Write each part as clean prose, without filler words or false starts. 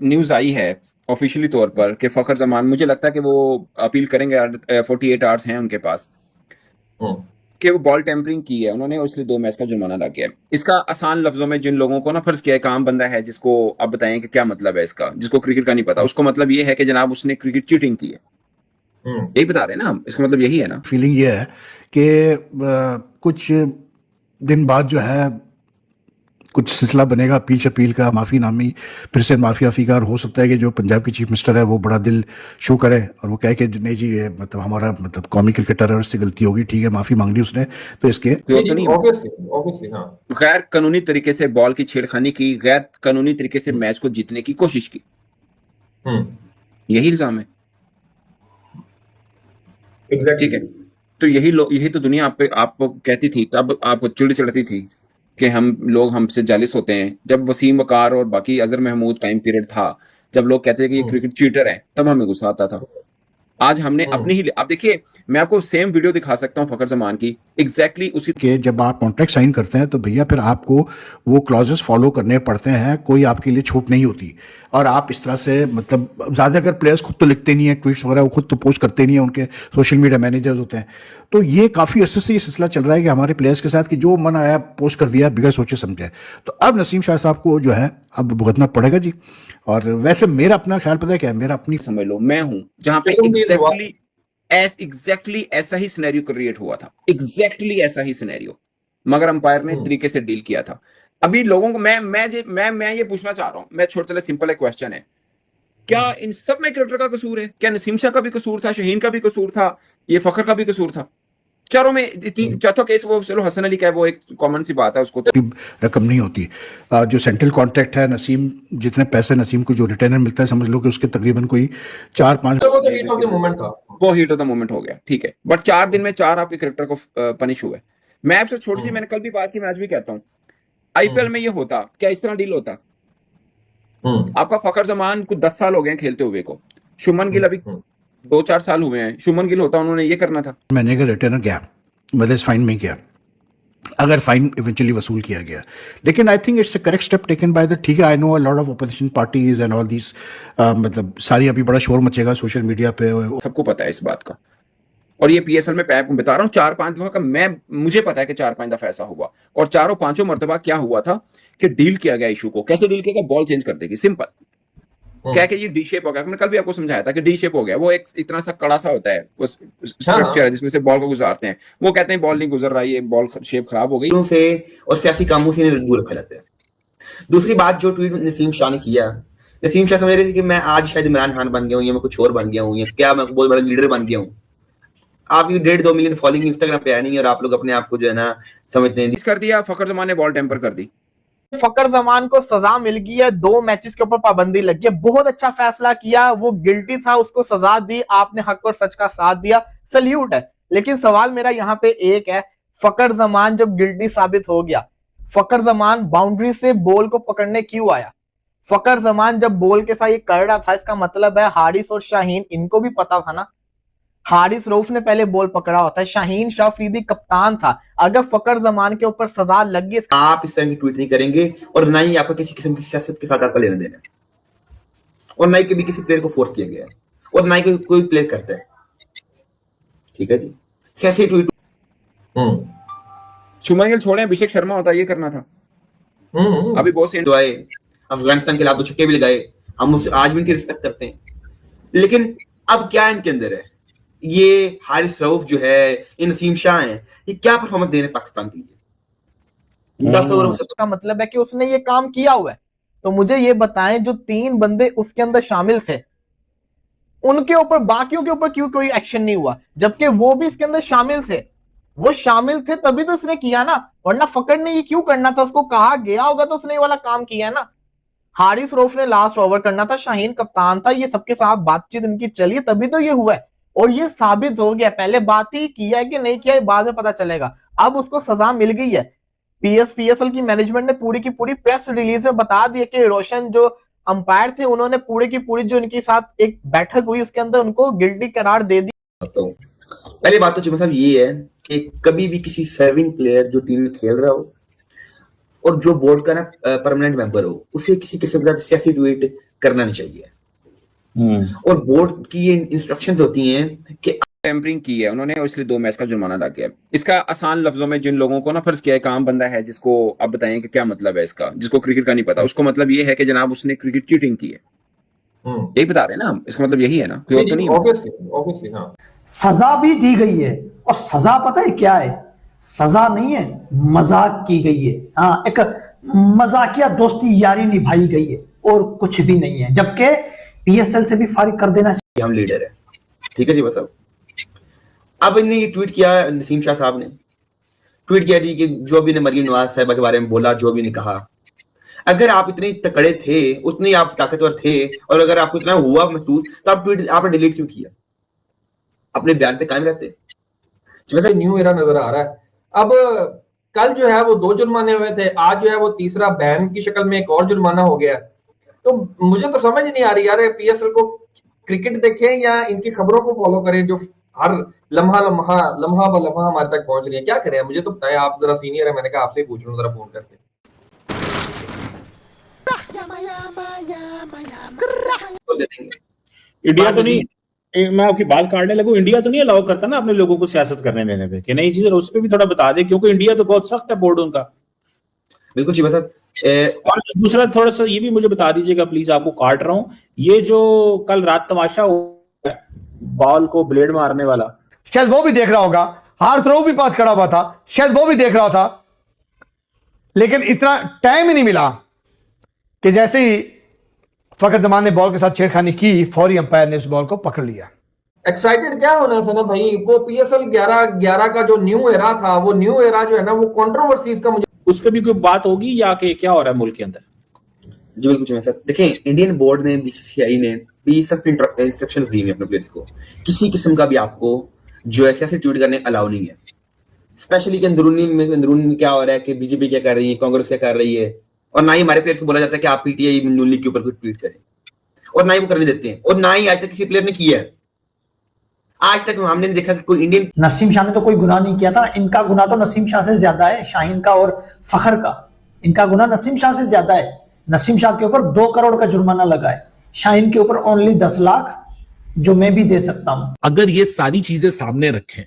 News आई है officially तौर पर कि फखर जमान, मुझे लगता है कि वो अपील करेंगे, 48 आवर्स हैं उनके पास, हम्म। कि वो बॉल टेम्परिंग की है उन्होंने और इसलिए 2 मैच का जुर्माना लग गया है। इसका आसान लफ्जों में जिन लोगों को ना फर्ज किया है, एक आम बंदा है जिसको आप बताएं कि क्या मतलब है इसका, जिसको क्रिकेट का नहीं पता, उसको मतलब ये है कि जनाब उसने क्रिकेट चीटिंग की है। हम्म। यही बता रहे हैं ना हम, इसका मतलब यही है ना। फीलिंग ये है कि कुछ दिन बाद जो है कुछ सिलसिला बनेगा अपील शपील का, माफ़ी नामी, फिर से माफ़ी आफ़ी का, और हो सकता है कि जो पंजाब की चीफ मिनिस्टर है वो बड़ा दिल शो करे और वो कहे कि नहीं जी ये मतलब हमारा मतलब कौमी क्रिकेटर है, उससे गलती होगी, ठीक है माफ़ी मांग ली उसने, तो इसके कोई और तो नहीं है मतलब। ऑब्वियसली ऑब्वियसली हाँ। गैर कानूनी तरीके से बॉल की छेड़खानी की, गैर कानूनी तरीके से हम्म। मैच को जीतने की कोशिश की, हम्म। यही इल्जाम है। ठीक है, एग्जैक्टली। तो यही तो दुनिया आप पे आप कहती थी, तब आपको चिड़ चढ़ती थी कि हम लोग हमसे जालिस होते हैं। जब वसीम वकार और बाकी अजहर महमूद टाइम पीरियड था, जब लोग कहते थे कि ये हम्म। क्रिकेट चीटर है, तब हमें गुस्सा आता था। आज हमने हम्म। अपनी ही, आप देखिए, मैं आपको सेम वीडियो दिखा सकता हूं फखर जमान की, एग्जैक्टली उसी। कि जब आप कॉन्ट्रैक्ट साइन करते हैं तो भैया फिर आपको वो क्लॉजेस फॉलो करने पड़ते हैं, कोई आपके लिए छूट नहीं होती। और आप इस तरह से मतलब ज़्यादातर प्लेयर्स खुद तो लिखते नहीं है ट्वीट्स वगैरह, वो खुद तो पोस्ट करते नहीं है, उनके सोशल मीडिया मैनेजर्स होते हैं। तो ये काफ़ी अर्से से ये सिलसिला चल रहा है कि हमारे प्लेयर्स के साथ कि जो मन आया पोस्ट कर दिया बिगड़ सोचे समझे। तो अब नसीम शाह साहब को जो है अब भुगतना पड़ेगा जी। और वैसे मेरा अपना ख्याल पता है क्या है, मेरा अपनी समझ लो मैं हूं जहां पे एग्जैक्टली ऐसा ही सिनेरियो क्रिएट हुआ था, एग्जैक्टली ऐसा ही सिनेरियो, मगर अंपायर ने हम्म। तरीके से डील किया था। अभी लोगों को मैं ये पूछना चाह रहा हूं, मैं छोटे चले सिंपल एक क्वेश्चन है, क्या इन सब में क्रिकेटर का कसूर है? क्या नसीम शाह का भी कसूर था, शाहीन का भी कसूर था, ये फखर का भी कसूर था? चारों में हम्म। चौथा केस वो चलो हसन अली का है, वो एक कॉमन सी बात है, उसको तो रकम नहीं होती। जो सेंट्रल कॉन्ट्रैक्ट है नसीम, जितने पैसे नसीम को जो रिटर्न मिलता है समझ लो कि उसके तकरीबन कोई 4-5 तो वो तो हीट ऑफ द मोमेंट था। वो हीट ऑफ द मोमेंट हो गया, ठीक है, बट 4 दिन में 4 आपके क्रिकेटर को पनिश हुए। मैं आपसे छोटी सी, हम्म। मैंने कल भी बात की, मैं आज भी कहता हूं, आईपीएल हम्म। में ये होता क्या, इस तरह डील होता? हम्म। आपका फखर जमान कुछ 10 साल हो गए हैं खेलते हुए को, शुभमन गिल अभी हम्म। 2-4 साल हुए हैं, शुभमन गिल होता उन्होंने ये करना था। महीने का रिटर्न गया, मतलब इस फाइन में गया, अगर फाइन इवेंचुअली वसूल किया गया। लेकिन I think it's a correct step taken by the, ठीक है I know a lot of opposition parties and all this, मतलब सारी अभी बड़ा शोर मचेगा सोशल मीडिया पे। सबको पता है इस बात का, और ये पीएसएल में मैं बता रहा हूँ 4-5 दफा का, मैं मुझे पता है कि 4-5 दफा ऐसा हुआ, और चारों पांचों मरतबा क्या हुआ था कि डील किया गया इशू को। कैसे डील किया गया? बॉल चेंज कर देगी, सिंपल। क्या कि ये डी शेप हो गया, मैंने कल भी आपको समझाया था कि डी शेप हो गया, वो एक इतना सा कड़ा सा होता है, वो हाँ स्ट्रक्चर है हाँ। जिसमें से बॉल को गुजारते हैं। वो कहते हैं बॉल नहीं गुजर रहा, ये बॉल शेप खराब हो गई से और सियासी कामों से इन्हें दूर रखा जाता है। दूसरी बात जो ट्वीट नसीम शाह ने किया, नसीम शाह समझ रहे थे कि मैं आज शायद इमरान खान बन गया हूँ या मैं कुछ और बन गया हूँ या क्या मैं बहुत बड़ा लीडर बन गया हूँ। आप ये 1.5-2 मिलियन फॉलोइंग इंस्टाग्राम पे है नहीं और आप लोग अपने आप को जो है ना समझते हैं। कर दिया, फखर जमान ने बॉल टेम्पर कर दी। फकर जमान को सजा मिल गई है, 2 मैचेस के ऊपर पाबंदी लगी है, बहुत अच्छा फैसला किया, वो गिल्टी था उसको सजा दी, आपने हक और सच का साथ दिया, सल्यूट है। लेकिन सवाल मेरा यहाँ पे एक है, फकर जमान जब गिल्टी साबित हो गया, फकर जमान बाउंड्री से बॉल को पकड़ने क्यों आया? फकर जमान जब बॉल के साथ ये कर रहा था, इसका मतलब है हारिस और शाहीन इनको भी पता था ना, हारिस रऊफ ने पहले बॉल पकड़ा होता है, शाहीन शाह अफरीदी कप्तान था। अगर फकर जमान के ऊपर सजा लग गई, आप इस तरह की ट्वीट नहीं करेंगे और ना ही आपका किसी किस्म की सियासत के साथ आपका लेना देना, और ना ही कभी किसी प्लेयर को फोर्स किया गया है, और ना ही कोई प्लेयर करता है। ठीक है जी, सियासी ट्वीट। शुभमन गिल छोड़े, अभिषेक शर्मा होता, ये करना था। अभी बहुत से तो आए अफगानिस्तान के खिलाफ 2 छक्के भी लगाए, हम उससे आज भी इनकी रिस्पेक्ट करते हैं। लेकिन अब क्या इनके अंदर है, ये हारिस रऊफ जो है, ये नसीम शाह हैं, ये क्या परफॉर्मेंस दे रहे हैं पाकिस्तान के लिए? 10 ओवर में का मतलब है कि उसने ये काम किया हुआ है। तो मुझे ये बताएं, जो 3 बंदे उसके अंदर शामिल थे, उनके ऊपर बाकियों के ऊपर क्यों कोई एक्शन नहीं हुआ, जबकि वो भी इसके अंदर शामिल थे? वो शामिल थे तभी तो उसने किया ना, वरना फकर ने ये क्यों करना था? उसको कहा गया होगा तो उसने ये वाला काम किया ना। हारिस रऊफ ने लास्ट ओवर करना था, शाहीन कप्तान था, ये सबके साथ बातचीत इनकी चली तभी तो ये हुआ है, और ये साबित हो गया। पहले बात ही किया है कि नहीं किया है बाद में पता चलेगा। अब उसको सजा मिल गई है। पीएसएल की मैनेजमेंट ने पूरी की पूरी प्रेस रिलीज में बता दिया कि रोशन जो अंपायर थे, उन्होंने पूरी की पूरी जो इनके साथ एक बैठक हुई उसके अंदर उनको गिल्टी करार दे दिया। पहली बात तो चिमन साहब ये है कि कभी भी किसी सर्विंग प्लेयर जो टीम में खेल रहा हो और जो बोर्ड का ना परमानेंट मेंबर हो, उसे किसी किस्म का सियासी ट्वीट करना नहीं चाहिए। और बोर्ड की ये इंस्ट्रक्शंस होती हैं कि टेम्परिंग की है उन्होंने और इसलिए 2 मैच का जुर्माना लग गया। इसका आसान लफ्जों में जिन लोगों को ना फर्ज किया है, काम बंदा है जिसको आप बताएं कि क्या मतलब है इसका, जिसको क्रिकेट का नहीं पता, उसको मतलब ये है कि जनाब उसने क्रिकेट चीटिंग की है, यही बता रहे हैं ना हम, इसका मतलब यही है ना, कोई और तो नहीं है। ऑब्वियसली हाँ। सजा भी दी गई है, और सजा पता है क्या है? सजा नहीं है, मजाक की गई है। हाँ, एक मजाकिया दोस्ती यारी निभाई गई है और कुछ भी नहीं है, जबकि पीएसएल से भी फारिग कर देना चाहिए। हम लीडर है, ठीक है जी। बस अब इन्हें ये ट्वीट किया, नसीम शाह साहब ने ट्वीट किया जी कि जो भी ने मरियम नवाज साहिबा के बारे में बोला, जो भी ने कहा, अगर आप इतने तकड़े थे, उतने आप ताकतवर थे, और अगर आपको इतना हुआ महसूस, तो आप ट्वीट आपने डिलीट क्यों किया? अपने बयान पे कायम रहते। न्यू एरा नजर आ रहा है। अब कल जो है वो 2 जुर्माने हुए थे, आज जो है वो तीसरा बैन की शक्ल में एक और जुर्माना हो गया। तो मुझे तो समझ नहीं आ रही यार, पीएसएल को क्रिकेट देखें या इनकी खबरों को फॉलो करें जो हर लम्हा ब लम्हा हमारे तक पहुंच रही है। क्या करें मुझे तो बताएं, आप जरा सीनियर है, मैंने कहा आपसे ही पूछ लूं जरा फोन करके। इंडिया तो नहीं, मैं आपकी बात काटने लगूं, इंडिया तो नहीं अलाउ करता ना अपने लोगों को सियासत करने देने पे, कि नहीं जी उस पर भी थोड़ा बता दे, क्योंकि इंडिया तो बहुत सख्त है बोर्ड उनका। बिल्कुल जी साहब। और दूसरा थोड़ा सा ये भी मुझे बता दीजिएगा प्लीज, आपको काट रहा हूं, ये जो कल रात तमाशा हुआ बॉल को ब्लेड मारने वाला, शायद वो भी देख रहा होगा, हार्थ भी पास खड़ा हुआ था, शायद वो भी देख रहा था, लेकिन इतना टाइम ही नहीं मिला कि जैसे ही फखर जमान ने बॉल के साथ छेड़खानी की, फौरी अंपायर ने उस बॉल को पकड़ लिया। एक्साइटेड क्या होना है ना भाई, वो पीएसएल 11 का जो न्यू एरा था, वो न्यू एरा जो है ना वो कंट्रोवर्सीज का, मुझे उस पर भी कोई बात होगी या कि क्या हो रहा है मुल्क के अंदर? जी बिल्कुल सर। देखें, इंडियन बोर्ड ने, बीसीसीआई ने भी सख्त इंस्ट्रक्शन दी है अपने प्लेयर्स को, किसी किस्म का भी आपको जो ऐसे ट्वीट करने अलाउ नहीं है। स्पेशली कि अंदरूनी में क्या हो रहा है कि बीजेपी क्या कर रही है, कांग्रेस क्या कर रही है, और ना ही हमारे प्लेयर्स को बोला जाता है कि आप पीटीआई नून लीग के ऊपर कुछ ट्वीट करें, और ना ही वो करने देते हैं, और ना ही आज तक किसी प्लेयर ने किया है। आज तक हमने नहीं देखा कि कोई इंडियन। नसीम शाह ने तो कोई गुनाह नहीं किया था, इनका गुनाह तो नसीम शाह से ज्यादा है, शाहीन का और फखर का। इनका गुनाह नसीम शाह से ज्यादा है। नसीम शाह के ऊपर 2 करोड़ का जुर्माना लगा है, शाहीन के ऊपर ओनली 10 लाख, जो मैं भी दे सकता हूं। अगर ये सारी चीजें सामने रखें,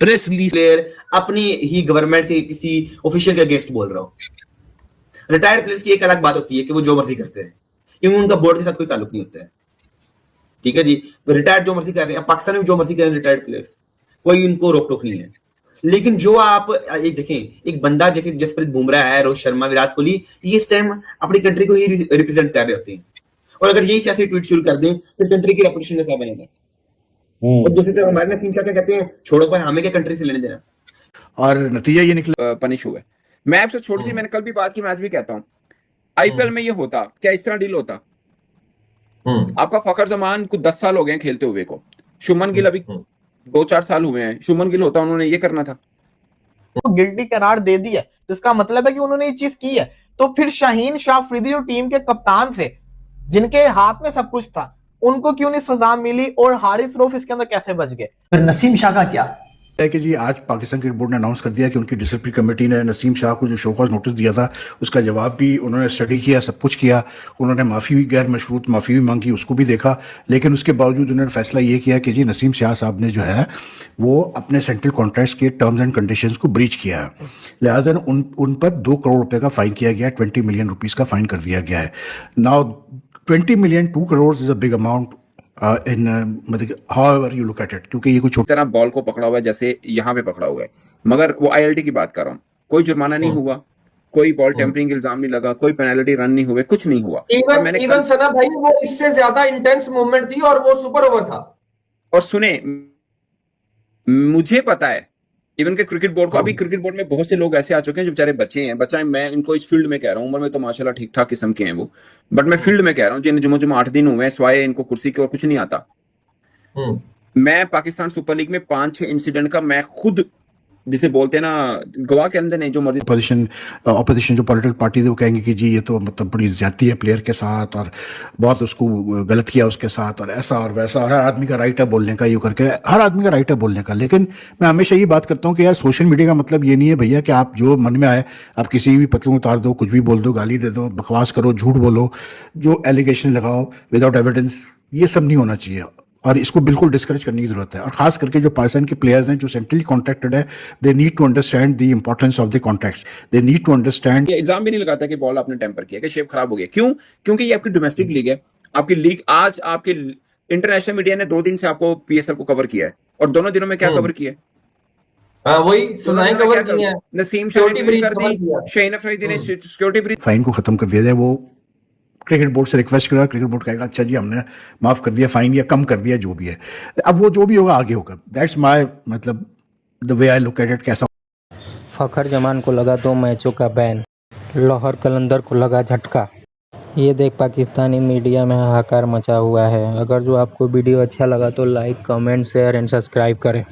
प्रेस रिलीज, प्लेयर अपनी ही गवर्नमेंट के किसी ऑफिशियल के अगेंस्ट बोल रहा हो। रिटायर्ड प्लेयर्स की एक अलग बात होती है कि वो जो मर्जी करते हैं, क्योंकि उनका बोर्ड के साथ कोई ताल्लुक नहीं होता है, ठीक है जी। रिटायर्ड जो मर्जी कर रहे हैं, पाकिस्तान में जो मर्जी कर रहे हैं रिटायर्ड प्लेयर्स, कोई उनको रोक टोक नहीं है। लेकिन जो आप एक देखें, एक बंदा देखें, जसप्रीत बुमराह है, रोहित शर्मा, विराट कोहली, ये इस टाइम अपनी कंट्री को ही रिप्रेजेंट कर रहे होते हैं, और अगर यही सियासी ट्वीट शुरू कर दें तो कंट्री की रेपुटेशन का क्या बनेगा? और दूसरी तरफ हमारे नसीम शाह क्या कहते हैं, छोड़ो पर हमें क्या कंट्री से लेने देना। और नतीजा ये निकला, पनिश हुए। मैं आपसे छोटी सी, मैंने कल भी बात की, मैं आज भी कहता हूं, आईपीएल में ये होता क्या, इस तरह डील होता? आपका फखर जमान को 10 साल हो गए खेलते हुए को, शुभमन गिल अभी 2-4 साल हुए हैं, शुभमन गिल होता उन्होंने ये करना था। तो गिल्टी करार दे दिया, जिसका मतलब है कि उन्होंने ये चीज की है। तो फिर शाहीन शाह अफरीदी जो टीम के कप्तान थे, जिनके हाथ में सब कुछ था, उनको क्यों नहीं सजा मिली, और हारिस रऊफ इसके अंदर कैसे बच गए? फिर नसीम शाह का क्या है कि जी आज पाकिस्तान क्रिकेट बोर्ड ने अनाउंस कर दिया कि उनकी डिसिप्लिनरी कमेटी ने नसीम शाह को जो शोकॉज नोटिस दिया था, उसका जवाब भी उन्होंने स्टडी किया, सब कुछ किया, उन्होंने माफ़ी भी, गैर मशरूत माफ़ी भी मांगी, उसको भी देखा, लेकिन उसके बावजूद उन्होंने फैसला ये किया कि जी नसीम शाह साहब ने जो है वो अपने सेंट्रल कॉन्ट्रैक्ट्स के टर्म्स एंड कंडीशंस को ब्रीच किया है, लिहाजा उन पर 2 करोड़ रुपये का फाइन किया गया, 20 मिलियन रुपीज़ का फाइन कर दिया गया है। Now 20 million, 2 crore is a big amount मतलब however you look at it, क्योंकि ये कुछ तरह बॉल को पकड़ा हुआ है जैसे यहाँ पे पकड़ा हुआ है, मगर वो आईएलटी की बात कर रहा हूँ, कोई जुर्माना नहीं हुआ, कोई बॉल टेम्परिंग इल्जाम नहीं लगा, कोई पेनल्टी रन नहीं हुए, कुछ नहीं हुआ। इवन सना भाई वो इससे ज्यादा इंटेंस मूवमेंट थी और वो सुपर ओवर था। और सुने, मुझे पता है इवन के क्रिकेट बोर्ड को, अभी क्रिकेट बोर्ड में बहुत से लोग ऐसे आ चुके हैं जो बेचारे बच्चे हैं, बच्चा है, मैं इनको इस फील्ड में कह रहा हूँ, उम्र में तो माशाल्लाह ठीक ठाक किस्म के हैं वो, बट मैं फील्ड में कह रहा हूँ जिन जुम्मो 8 दिन हुए स्वाए इनको कुर्सी के और कुछ नहीं आता। मैं पाकिस्तान सुपर लीग में 5-6 इंसिडेंट का मैं खुद जिसे बोलते हैं ना, गवाह के अंदर नहीं, जो मर्जी ऑपोजिशन जो पॉलिटिकल पार्टी थी वो कहेंगे कि जी ये तो मतलब बड़ी ज्यादती है प्लेयर के साथ और बहुत उसको गलत किया उसके साथ और ऐसा और वैसा, और हर आदमी का राइट है बोलने का, यूं करके हर आदमी का राइट है बोलने का। लेकिन मैं हमेशा ये बात करता हूँ कि यार सोशल मीडिया का मतलब ये नहीं है भैया कि आप जो मन में आए आप किसी भी पतलू उतार दो, कुछ भी बोल दो, गाली दे दो, बकवास करो, झूठ बोलो, जो एलिगेशन लगाओ विदाउट एविडेंस, ये सब नहीं होना चाहिए और इसको बिल्कुल डिस्करेज करने की जरूरत है। और खास करके जो पाकिस्तान के प्लेयर्स हैं जो सेंट्रली कॉन्ट्रैक्टेड है, they need to understand the importance of the contracts, they need to understand. ये इल्जाम भी नहीं लगाता कि बॉल आपने टेम्पर किया, कि शेप खराब हो गया। क्यों? क्योंकि ये आपकी डोमेस्टिक लीग है। आपकी लीग, आज आपके इंटरनेशनल मीडिया ने 2 दिन से आपको पीएसएल को कवर किया है, और दोनों दिनों में क्या कवर किया है? हाँ, वही सजाएं कवर की हैं। नसीम शाह ने सिक्योरिटी ट्वीट ब्रीच कर कवर दी, किया। शाहीन अफरीदी ने सिक्योरिटी ब्रीच। फाइन को खत्म कर दिया जाए, वो क्रिकेट बोर्ड से रिक्वेस्ट करा, क्रिकेट बोर्ड कहेगा अच्छा जी हमने माफ कर दिया फाइन या कम कर दिया, जो भी है। अब वो जो भी होगा आगे होगा। दैट्स माय मतलब the way I look at it. कैसा फखर जमान को लगा 2 मैचों का बैन, लाहौर कलंदर को लगा झटका। ये देख पाकिस्तानी मीडिया में हाहाकार मचा हुआ है। अगर जो आपको वीडियो अच्छा लगा तो like, comment, share and subscribe करें।